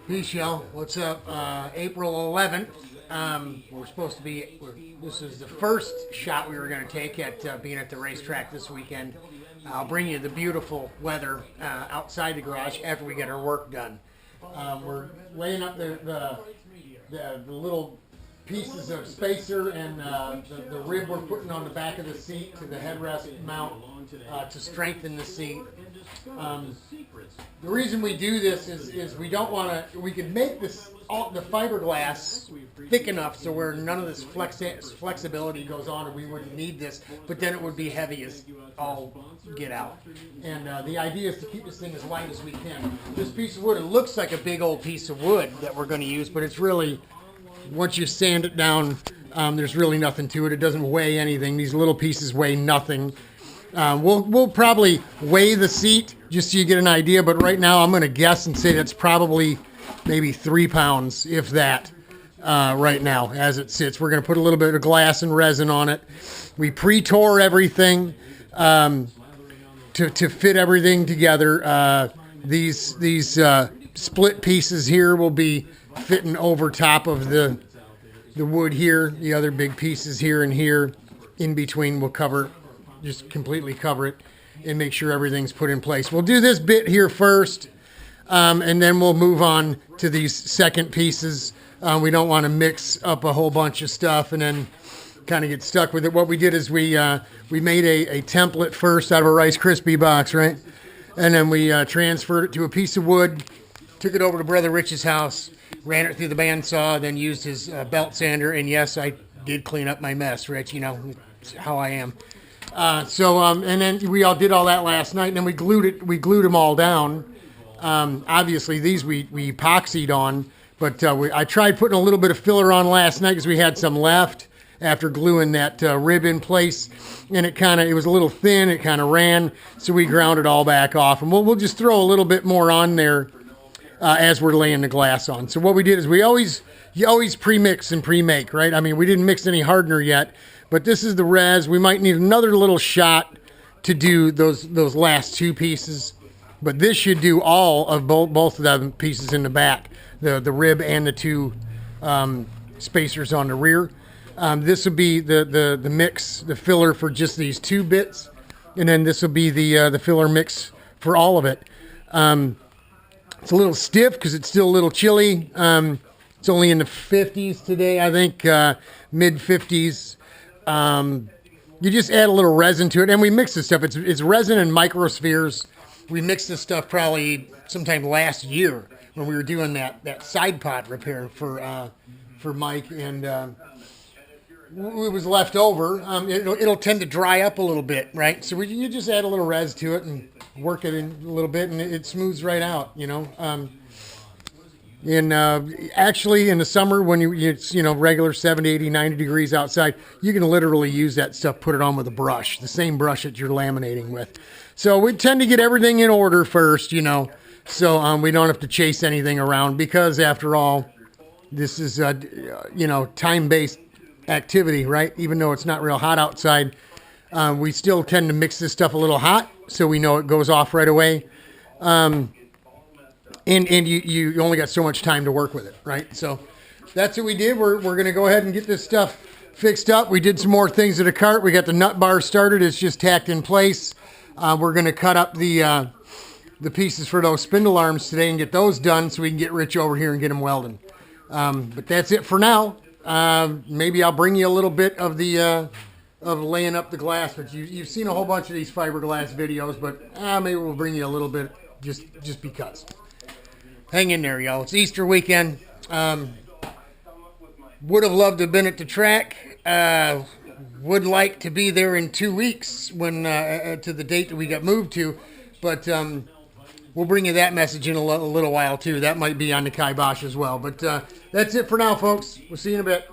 Peace, y'all. What's up? April 11th. We're supposed to be. This is the first shot we were going to take at being at the racetrack this weekend. I'll bring you the beautiful weather outside the garage after we get our work done. We're laying up the little pieces of spacer and the rib we're putting on the back of the seat to the headrest mount to strengthen the seat. The reason we do this is we don't want to. We could make the fiberglass thick enough so where none of this flexibility goes on, and we wouldn't need this. But then it would be heavy as all get out. And the idea is to keep this thing as light as we can. This piece of wood, it looks like a big old piece of wood that we're going to use, but it's really, once you sand it down, there's really nothing to it. It doesn't weigh anything. These little pieces weigh nothing. We'll probably weigh the seat just so you get an idea, but right now I'm going to guess and say that's probably maybe 3 pounds, if that, right now as it sits. We're going to put a little bit of glass and resin on it. We pre-tore everything to fit everything together. These split pieces here will be fitting over top of the wood here. The other big pieces here and here in between will just completely cover it and make sure everything's put in place. We'll do this bit here first, and then we'll move on to these second pieces. We don't want to mix up a whole bunch of stuff and then kind of get stuck with it. What we did is we made a template first out of a Rice Krispie box, right? And then we transferred it to a piece of wood, took it over to Brother Rich's house, ran it through the bandsaw, then used his belt sander. And yes, I did clean up my mess, Rich. You know, it's how I am. And then we all did all that last night, and then we glued them all down. Obviously, these we epoxied on, but I tried putting a little bit of filler on last night because we had some left after gluing that rib in place, and it was a little thin. It kind of ran, so we ground it all back off, and we'll just throw a little bit more on there as we're laying the glass on. So what we did is you always pre-mix and pre-make, right? I mean, we didn't mix any hardener yet. But this is the res. We might need another little shot to do those last two pieces. But this should do all of both of the pieces in the back, the rib and the two spacers on the rear. This will be the mix, the filler for just these two bits. And then this will be the filler mix for all of it. It's a little stiff because it's still a little chilly. It's only in the 50s today, I think, mid 50s. You just add a little resin to it, and we mix this stuff. It's resin and microspheres. We mixed this stuff probably sometime last year when we were doing that side pod repair for Mike, and it was left over. It'll tend to dry up a little bit, right? So you just add a little res to it and work it in a little bit, and it smooths right out, you know. Actually, in the summer when it's regular 70, 80, 90 degrees outside, you can literally use that stuff, put it on with a brush, the same brush that you're laminating with. So we tend to get everything in order first, so we don't have to chase anything around because, after all, this is time-based activity, right? Even though it's not real hot outside, we still tend to mix this stuff a little hot so we know it goes off right away. And you only got so much time to work with it, right? So that's what we did. We're going to go ahead and get this stuff fixed up. We did some more things to the cart. We got the nut bar started. It's just tacked in place. We're going to cut up the pieces for those spindle arms today and get those done so we can get Rich over here and get them welding. But that's it for now. Maybe I'll bring you a little bit of of laying up the glass. But you've seen a whole bunch of these fiberglass videos, but maybe we'll bring you a little bit just because. Hang in there, y'all. It's Easter weekend. Would have loved to have been at the track. Would like to be there in 2 weeks when to the date that we got moved to. But we'll bring you that message in a little while, too. That might be on the kibosh as well. But that's it for now, folks. We'll see you in a bit.